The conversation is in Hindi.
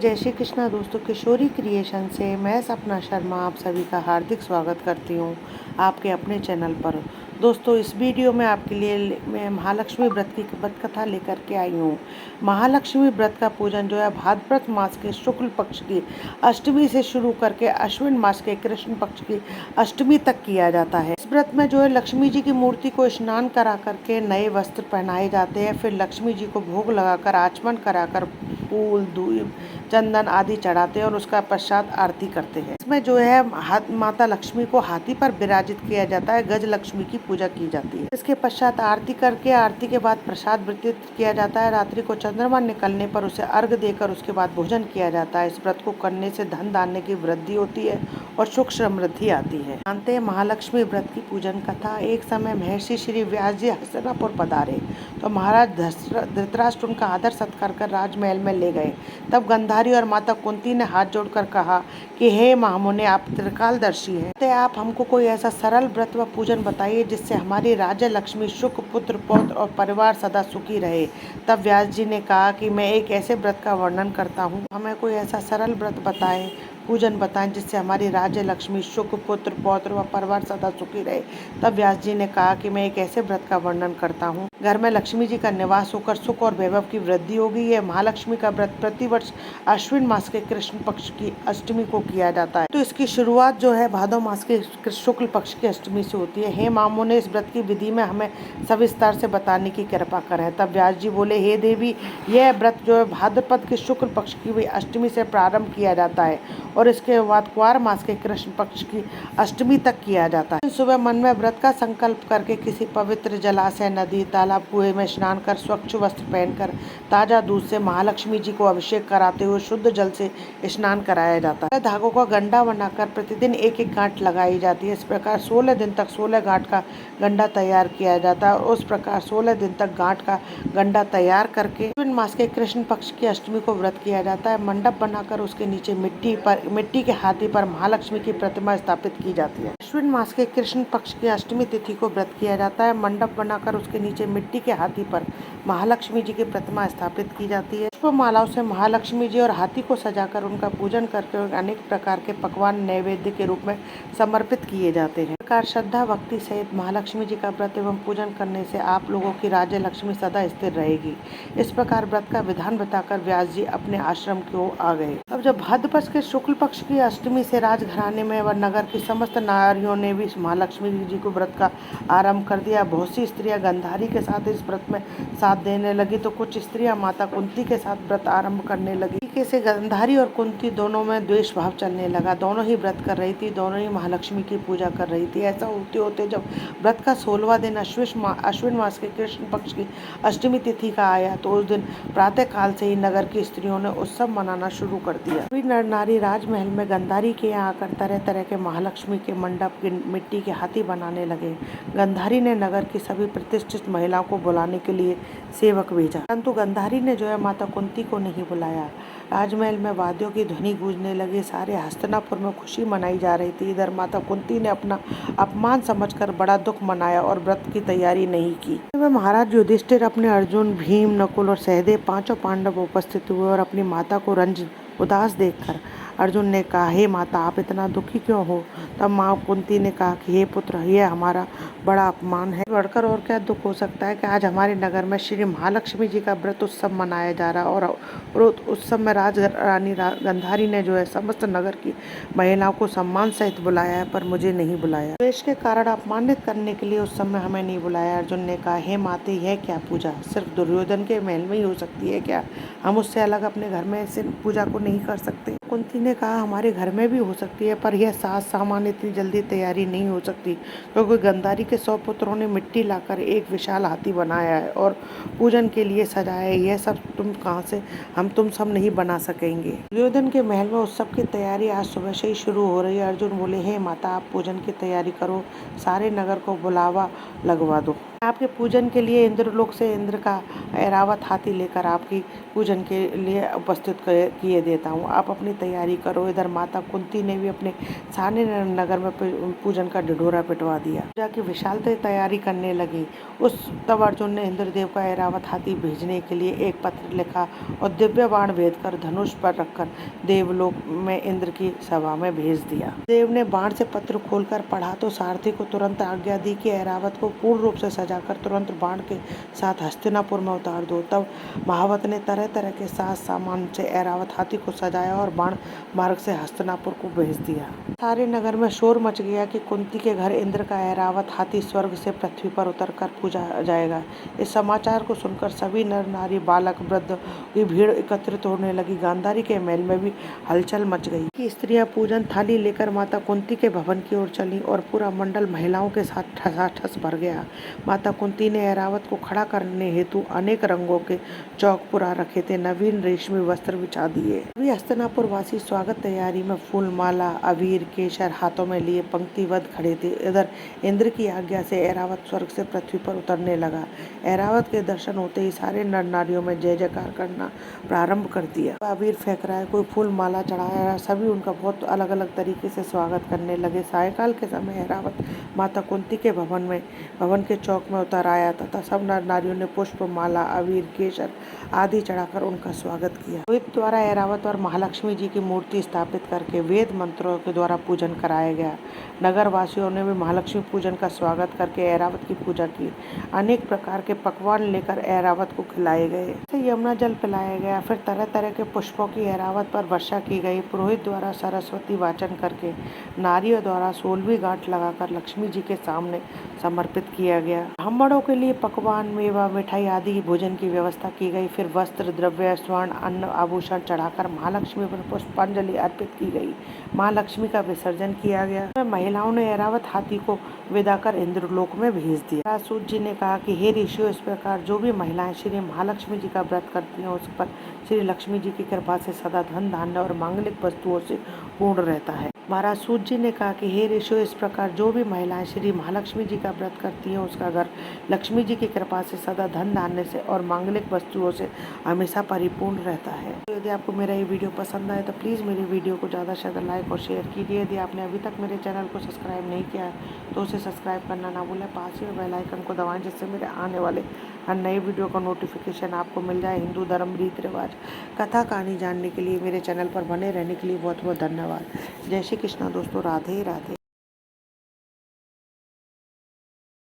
जय श्री कृष्णा दोस्तों। किशोरी क्रिएशन से मैं सपना शर्मा आप सभी का हार्दिक स्वागत करती हूँ आपके अपने चैनल पर। दोस्तों, इस वीडियो में आपके लिए मैं महालक्ष्मी व्रत की व्रत कथा लेकर के आई हूँ। महालक्ष्मी व्रत का पूजन जो है भाद्रपद मास के शुक्ल पक्ष की अष्टमी से शुरू करके अश्विन मास के कृष्ण पक्ष की अष्टमी तक किया जाता है। इस व्रत में जो है लक्ष्मी जी की मूर्ति को स्नान करा करके नए वस्त्र पहनाए जाते हैं। फिर लक्ष्मी जी को भोग लगाकर आचमन कराकर फूल दूब चंदन आदि चढ़ाते हैं और उसका पश्चात आरती करते हैं। इसमें जो है माता लक्ष्मी को हाथी पर विराजित किया जाता है। गज लक्ष्मी की पूजा की जाती है। इसके पश्चात आरती करके आरती के बाद प्रसाद वितरित किया जाता है। रात्रि को चंद्रमा निकलने पर उसे अर्घ देकर उसके बाद भोजन किया जाता है। इस व्रत को करने से धन धान्य की वृद्धि होती है और सुख समृद्धि आती है। जानते हैं महालक्ष्मी व्रत की पूजन कथा। एक समय महर्षि श्री व्यास जी हस्तिनापुर पधारे तो महाराज धृतराष्ट्र उनका आदर सत्कार कर राजमहल में ले गए। तब गंधारी और माता कुंती ने हाथ जोड़कर कहा कि हे महामुने, आप त्रिकालदर्शी हैं, तो आप हमको कोई ऐसा सरल व्रत व पूजन बताइए जिससे हमारी राज्य लक्ष्मी सुख पुत्र पौत्र और परिवार सदा सुखी रहे। तब व्यास जी ने कहा कि मैं एक ऐसे व्रत का वर्णन करता हूँ, हमें कोई ऐसा सरल व्रत बताएं, पूजन बताएं जिससे हमारी राज्य लक्ष्मी सुख पुत्र पौत्र व परिवार सदा सुखी रहे। तब व्यास जी ने कहा कि मैं एक ऐसे व्रत का वर्णन करता हूँ, घर में लक्ष्मी जी का निवास होकर सुख और वैभव की वृद्धि होगी। यह महालक्ष्मी का व्रत प्रतिवर्ष अश्विन मास के कृष्ण पक्ष की अष्टमी को किया जाता है। तो इसकी शुरुआत जो है भादो मास के शुक्ल पक्ष की अष्टमी से होती है। हे मामों ने इस व्रत की विधि में हमें सविस्तार से बताने की कृपा करें। तब व्यास जी बोले, हे देवी, यह व्रत जो है भाद्रपद के शुक्ल पक्ष की अष्टमी से प्रारंभ किया जाता है और इसके बाद क्वार मास के कृष्ण पक्ष की अष्टमी तक किया जाता है। सुबह मन में व्रत का संकल्प करके किसी पवित्र जलाशय, नदी, तालाब, कुएं में स्नान कर स्वच्छ वस्त्र पहनकर ताजा दूध से महालक्ष्मी जी को अभिषेक कराते हुए शुद्ध जल से स्नान कराया जाता है। धागों का गंडा बनाकर प्रतिदिन एक एक गांठ लगाई जाती है। इस प्रकार 16 दिन तक 16 गांठ का गंडा तैयार किया जाता है और उस प्रकार 16 दिन तक गांठ का गंडा तैयार करके अश्विन मास के कृष्ण पक्ष की अष्टमी को व्रत किया जाता है। मंडप बनाकर उसके नीचे मिट्टी के हाथी पर महालक्ष्मी की प्रतिमा स्थापित की जाती है। अश्विन मास के कृष्ण पक्ष की अष्टमी तिथि को व्रत किया जाता है। मंडप बनाकर उसके नीचे मिट्टी के हाथी पर महालक्ष्मी जी की प्रतिमा स्थापित की जाती है। पुष्प मालाओं से महालक्ष्मी जी और हाथी को सजाकर उनका पूजन करके अनेक प्रकार के पकवान नैवेद्य के रूप में समर्पित किए जाते हैं। प्रकार श्रद्धा भक्ति सहित महालक्ष्मी जी का व्रत एवं पूजन करने से आप लोगों की राज्य लक्ष्मी सदा स्थिर रहेगी। इस प्रकार व्रत का विधान बताकर व्यास जी अपने आश्रम की ओर आ गए। अब जब भाद्रपद के शुक्ल पक्ष की अष्टमी से राजघराने में व नगर की समस्त नारियों ने भी महालक्ष्मी जी को व्रत का आरंभ कर दिया। बहुत सी स्त्रियां गंधारी के साथ इस व्रत में साथ देने लगी तो कुछ स्त्रियां माता कुंती के साथ व्रत आरंभ करने लगी। से गंधारी और कुंती दोनों में द्वेष भाव चलने लगा। दोनों ही व्रत कर रही थी, दोनों ही महालक्ष्मी की पूजा कर रही थी। ऐसा होते होते जब व्रत का 16वां दिन अश्विन मास के कृष्ण पक्ष की अष्टमी तिथि का आया तो उस दिन प्रातः काल से ही नगर की स्त्रियों ने उत्सव मनाना शुरू कर दिया। सभी नर नारी राजमहल में गंधारी के यहाँ आकर तरह तरह के महालक्ष्मी के मंडप के मिट्टी के हाथी बनाने लगे। गंधारी ने नगर की सभी प्रतिष्ठित महिलाओं को बुलाने के लिए सेवक भेजा, परंतु गंधारी ने जो है माता कुंती को नहीं बुलाया। राजमहल में वाद्यों की ध्वनि गूंजने लगी। सारे हस्तिनापुर में खुशी मनाई जा रही थी। इधर माता कुंती ने अपना अपमान समझकर बड़ा दुख मनाया और व्रत की तैयारी नहीं की। महाराज युधिष्ठिर, अपने अर्जुन, भीम, नकुल और सहदेव पांचों पांडव उपस्थित हुए और अपनी माता को उदास देखकर अर्जुन ने कहा, हे माता, आप इतना दुखी क्यों हो? तब माँ कुंती ने कहा कि हे पुत्र, यह हमारा बड़ा अपमान है। बढ़कर और क्या दुख हो सकता है कि आज हमारे नगर में श्री महालक्ष्मी जी का व्रत उत्सव मनाया जा रहा है और उत्सव में राजरानी गंधारी ने जो है समस्त नगर की महिलाओं को सम्मान सहित बुलाया है, पर मुझे नहीं बुलाया। द्वेष के कारण अपमानित करने के लिए उस समय हमें नहीं बुलाया। अर्जुन ने कहा, हे माते, यह क्या पूजा सिर्फ दुर्योधन के महल में ही हो सकती है क्या? हम उससे अलग अपने घर में ऐसे पूजा को नहीं कर सकते? कुंती ने कहा, हमारे घर में भी हो सकती है, पर यह सामान इतनी जल्दी तैयारी नहीं हो सकती, क्योंकि गंधारी के 100 पुत्रों ने मिट्टी लाकर एक विशाल हाथी बनाया है और पूजन के लिए सजाया है। यह सब तुम कहाँ से, तुम सब नहीं बना सकेंगे। दुर्योधन के महल में उत्सव की तैयारी आज सुबह से ही शुरू हो रही है। अर्जुन बोले, हे माता, आप पूजन की तैयारी करो, सारे नगर को बुलावा लगवा दो। आपके पूजन के लिए इंद्रलोक से इंद्र का ऐरावत हाथी लेकर आपकी पूजन के लिए उपस्थित किए देता हूँ। आप अपनी तैयारी करो। इधर माता कुंती ने भी अपने साने नगर में पूजन का ढिढोरा पिटवा दिया। पूजा की विशाल तैयारी करने लगी। तब अर्जुन ने इंद्रदेव का ऐरावत हाथी भेजने के लिए एक पत्र लिखा और दिव्य बाण भेद कर धनुष पर रखकर देवलोक में इंद्र की सभा में भेज दिया। देव ने बाण से पत्र खोलकर पढ़ा तो सारथी को तुरंत आज्ञा दी कि ऐरावत को पूर्ण रूप से सजाकर तुरंत बाण के साथ हस्तिनापुर में उतार दो। तब महावत ने तरह तरह के साज सामान से ऐरावत हाथी को सजाया और बाण मार्ग से हस्तिनापुर को भेज दिया। सारे नगर में शोर मच गया कि कुंती के घर इंद्र का ऐरावत हाथी स्वर्ग से पृथ्वी पर उतरकर पूजा जाएगा। इस समाचार को सुनकर सभी नर नारी बालक वृद्ध की भीड़ एकत्रित होने लगी। गांधारी के महल में भी हलचल मच गई कि स्त्रियां पूजन थाली लेकर माता कुंती के भवन की ओर चली और पूरा मंडल महिलाओं के साथ ठसाठस भर गया। माता कुंती ने ऐरावत को खड़ा करने हेतु अनेक रंगों के चौक पुरा रखे थे। नवीन रेशमी वस्त्र बिछा दिए। सभी हस्तिनापुर वासी स्वागत तैयारी में फूल माला अबीर केसर हाथों में लिए पंक्तिबद्ध खड़े थे। इधर इंद्र की आज्ञा से ऐरावत स्वर्ग से पृथ्वी पर उतरने लगा। ऐरावत के दर्शन होते ही सारे नर नारियों में जय जयकार करना प्रारंभ कर दिया। अबीर फेंक रहा है, कोई फूल माला चढ़ा रहा है। सभी उनका बहुत अलग अलग तरीके से स्वागत करने लगे। सायंकाल के समय ऐरावत माता कुंती के भवन के चौक में उतर आया तथा सब नर नारियों ने पुष्प माला अबीर केसर आदि चढ़ाकर उनका स्वागत किया। रोहित द्वारा ऐरावत और महालक्ष्मी जी की मूर्ति स्थापित करके वेद मंत्रों के द्वारा पूजन कराया गया। नगर वासियों ने भी महालक्ष्मी पूजन का स्वागत करके ऐरावत की पूजा की। अनेक प्रकार के पकवान लेकर ऐरावत को खिलाए गए। यमुना जल पिलाया गया। फिर तरह तरह के पुष्पों की ऐरावत पर वर्षा की गई। पुरोहित द्वारा सरस्वती वाचन करके नारियों द्वारा 16वीं गांठ लगाकर लक्ष्मी जी के सामने समर्पित किया गया। ब्राह्मणों के लिए पकवान मेवा मिठाई आदि भोजन की व्यवस्था की गई। फिर वस्त्र द्रव्य स्वर्ण अन्न आभूषण चढ़ाकर महालक्ष्मी पर पुष्पांजलि अर्पित की गई। महालक्ष्मी का विसर्जन किया गया। महिलाओं ने ऐरावत हाथी को विदा कर इंद्रलोक में भेज दिया। सूत जी ने कहा कि हे ऋषियों, इस प्रकार जो भी महिलाएं श्री महालक्ष्मी जी का व्रत करती हैं उस पर श्री लक्ष्मी जी की कृपा से सदा धन धान्य और मांगलिक वस्तुओं से पूर्ण रहता है। महाराज सूत जी ने कहा कि हे ऋषियों, इस प्रकार जो भी महिलाएं श्री महालक्ष्मी जी का व्रत करती हैं उसका घर लक्ष्मी जी की कृपा से सदा धन धान्य से और मांगलिक वस्तुओं से हमेशा परिपूर्ण रहता है। तो यदि आपको मेरा ये वीडियो पसंद आए तो प्लीज़ मेरे वीडियो को ज़्यादा से ज़्यादा लाइक और शेयर कीजिए। यदि आपने अभी तक मेरे चैनल को सब्सक्राइब नहीं किया है तो उसे सब्सक्राइब करना ना भूलें। पास ही बेल आइकन को दबाएं जिससे मेरे आने वाले हर नए वीडियो का नोटिफिकेशन आपको मिल जाए। हिंदू धर्म रीति रिवाज कथा कहानी जानने के लिए मेरे चैनल पर बने रहने के लिए बहुत बहुत धन्यवाद। जय श्री कृष्णा दोस्तों। राधे राधे।